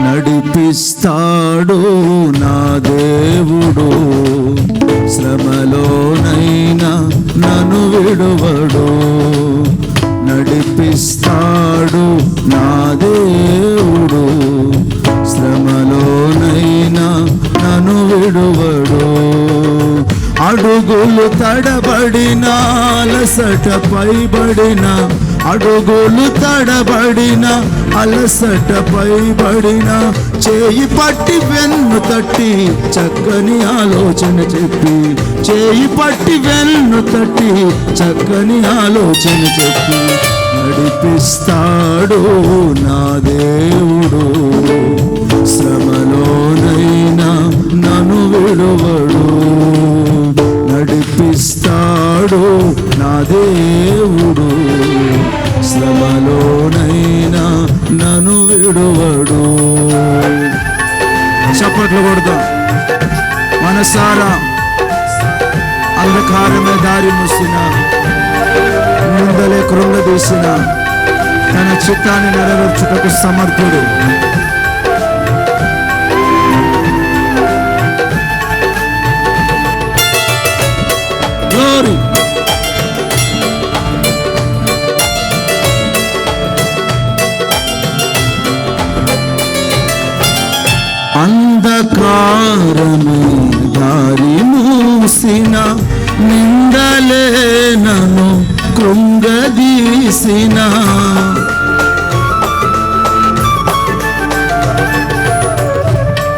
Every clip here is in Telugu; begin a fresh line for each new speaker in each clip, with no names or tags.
నడిపిస్తాడు నా దేవుడు, శ్రమలోనైనా నన్ను విడువడు. నడిపిస్తాడు నా దేవుడు, శ్రమలోనైనా నన్ను విడువడు. అడుగులు తడబడిన అలసట పైబడిన, అడుగులు తడబడిన అలసట పైబడిన, చేయి పట్టి వెన్ను తట్టి చక్కని ఆలోచన చెప్పి, చేయి పట్టి వెన్ను తట్టి చక్కని ఆలోచన చెప్పి, నడిపిస్తాడు నా దేవుడు, శ్రమలోనైనా నన్ను విడువడు. నడిపిస్తాడు నా దేవుడు, శ్రమలోనైనా నన్ను విడువడు. చప్పట్లు కొడతాం మనసారా. అంధకారమే దారి మూసిన, ముందలే కృంగదీసిన, తన చిత్తాన్ని నెరవేర్చుటకు సమర్థుడు. గ్లోరీ. అంధకారమే దారి మూసిన, నిందలే నన్ను కృంగదీసిన,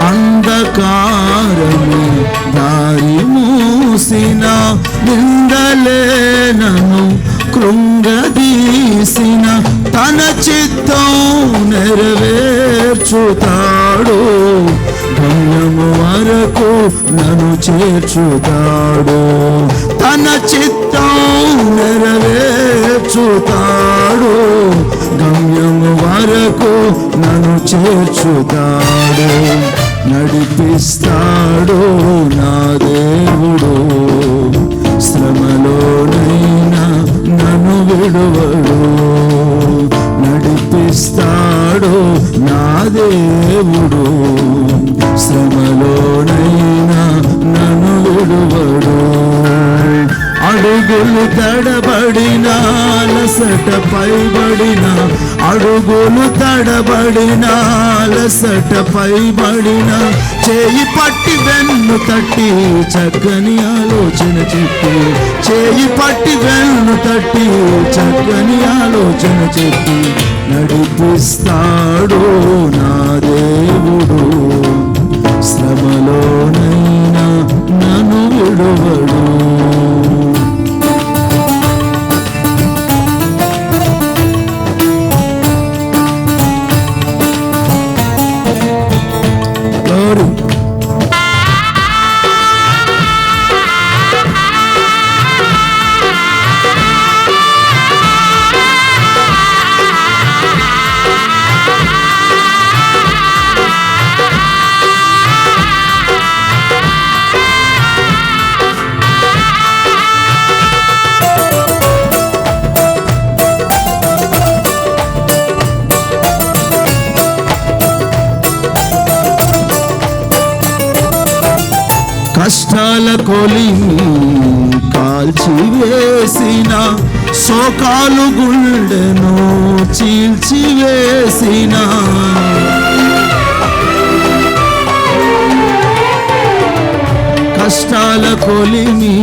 అంధకారమే దారి మూసిన, నిందలే నన్ను కృంగదీసిన, తన చిత్తం నెరవేర్చుతాడు, గమ్యము వరకు నన్ను చేర్చుతాడు. తన చిత్తం నెరవేర్చుతాడు, గమ్యము వరకు నన్ను చేర్చుతాడు. నడిపిస్తాడు నా దేవుడు, శ్రమలోనైనా నన్ను విడువడు. నడిపిస్తాడు నా దేవుడు, శ్రమలోనైనా నన్ను విడువడు. అడుగులు తడబడిన అలసట పైబడిన, అడుగులు తడబడిన అలసట పైబడిన, చేయి పట్టి వెన్ను తట్టి చక్కని ఆలోచన చెప్పి, చేయి పట్టి వెన్ను తట్టి చక్కని ఆలోచన చెప్పి, నడిపిస్తాడు నా దేవుడు, శ్రమలోనైనా నన్ను విడువడు. కష్టాల కొలిమి కాల్చివేసిన, శోకాలు గుండెను చీల్చివేసిన, కష్టాల కొలిమి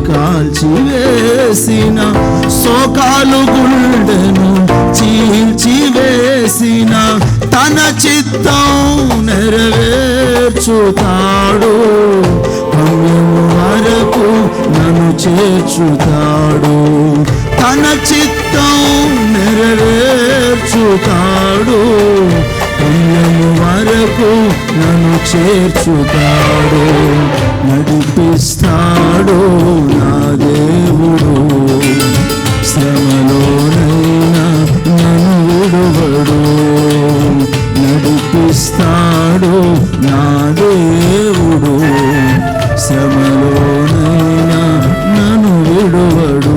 కాల్చివేసిన, శోకాలు గుండెను చీల్చివేసిన, తన చిత్తం నెరవేర్చుతాడు, గమ్యము వరకు నన్ను చేర్చుతాడు. తన చిత్తం నెరవేర్చుతాడు, గమ్యము వరకు నన్ను చేర్చుతాడు. నడిపిస్తాడు నా దేవుడు, శ్రమలోనైనా నన్ను విడువడు. నడిపిస్తాడు నా దేవుడు, శ్రమలోనైనా నన్ను విడువడు.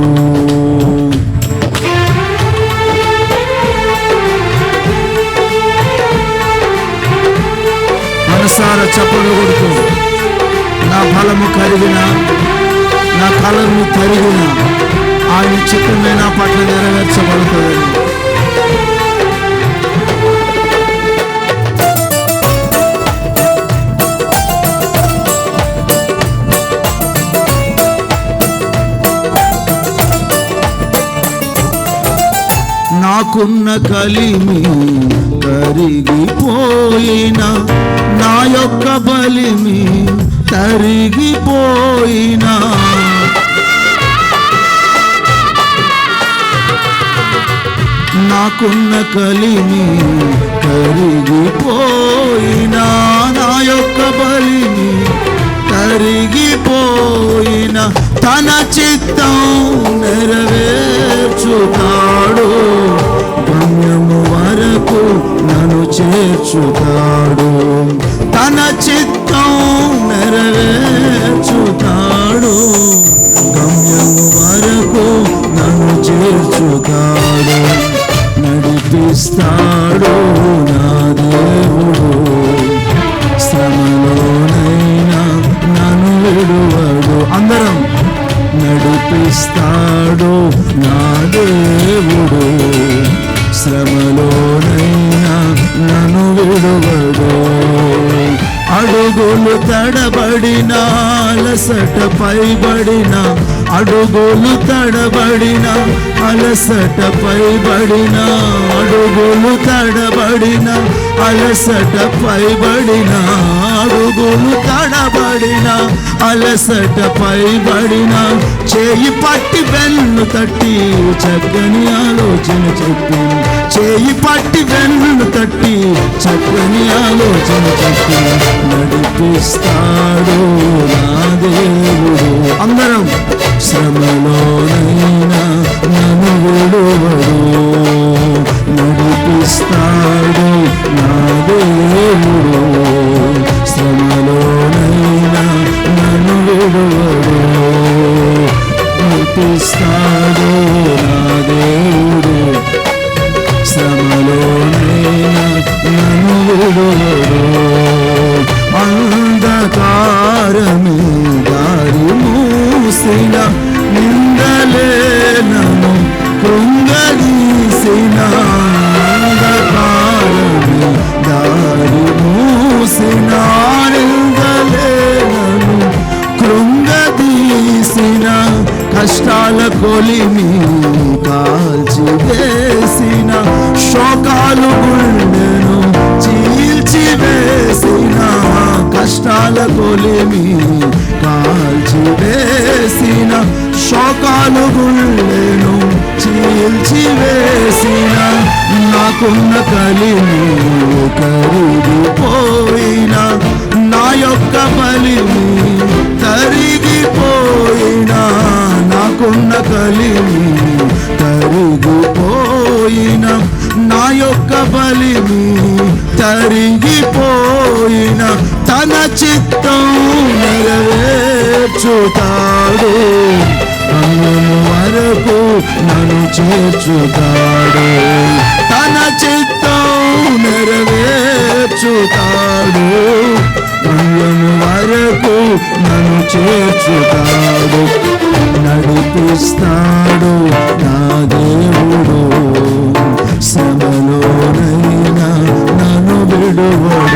ద్వారా చప్పట్లు కొడుతూ, నా బలము కరిగిన, నా కలము తరిగిన ఆయన చిత్తమే నా పట్ల నెరవేర్చబడుతుందని. నాకున్న కలిమి కరిగిపోయిన, నా యొక్క బలిమి కరిగిపోయిన, నాకున్న కలిమి కరిగిపోయిన, నా యొక్క బలిమి కరిగిపోయిన, తన చిత్తం నెరవేర్చుతాడు, గమ్యము వరకు నన్ను చేర్చుతాడు. తన చిత్తం నెరవేర్చుతాడు, గమ్యము వరకు నన్ను చేర్చుతాడు. నడిపిస్తాడు నా దేవుడు, శ్రమలోనైనా నన్ను విడువడు. అందరం నడిపిస్తాడు నా దేవుడు, శ్రమలోనైనా నన్ను విడువడు. అడుగులు తడబడిన, అలసట పైబడిన, అడుగులు తడబడిన, అలసట పైబడిన, అడుగులు తడబడిన, అలసట పైబడిన, అడుగులు తడబడిన, అలసట పైబడిన, చేయి పట్టి వెన్ను తట్టి చక్కని ఆలోచన చెప్పి, చేయి పట్టి వెన్ను తట్టి చక్కని ఆలోచన చెప్పి, నడిపిస్తాడు నా దేవుడు. అందరం శ్రమలోనైనా నన్ను విడువడు, నడిపిస్తాడు నా దేవుడు, శ్రమలోనైనా నన్ను విడువడు, నడిపిస్తాడు నా దేవుడు, శ్రమలోనైనా నన్ను విడువడు. అంధకారమే దారి మూసిన, నిందలే నన్ను కృంగదీసిన, అంధకారమే దారి మూసిన, నిందలే నన్ను కృంగదీసిన, కష్టాల కొలిమి కాల్చివేసిన, శోకాలు గుండెను చీల్చివేసిన, కష్టాల కొలిమి కాల్చివేసిన, శోకాలు గుండెను చీల్చివేసిన, నాకున్న కలిమి కరిగిపోయిన, నా యొక్క బలిమి తరిగిపోయిన, నాకున్న కలిమి తరిగిపోయిన, నా యొక్క బలిమి తరిగిపోయిన, తన చిత్తం నెరవేర్చుతాడు, గమ్యము వరకు నన్ను చేర్చుతాడు. తన చిత్తం నెరవేర్చుతాడు, గమ్యము వరకు నన్ను చేర్చుతాడు. నడిపిస్తాడు నా దేవుడు, శ్రమలోనైనా నన్ను విడువడు.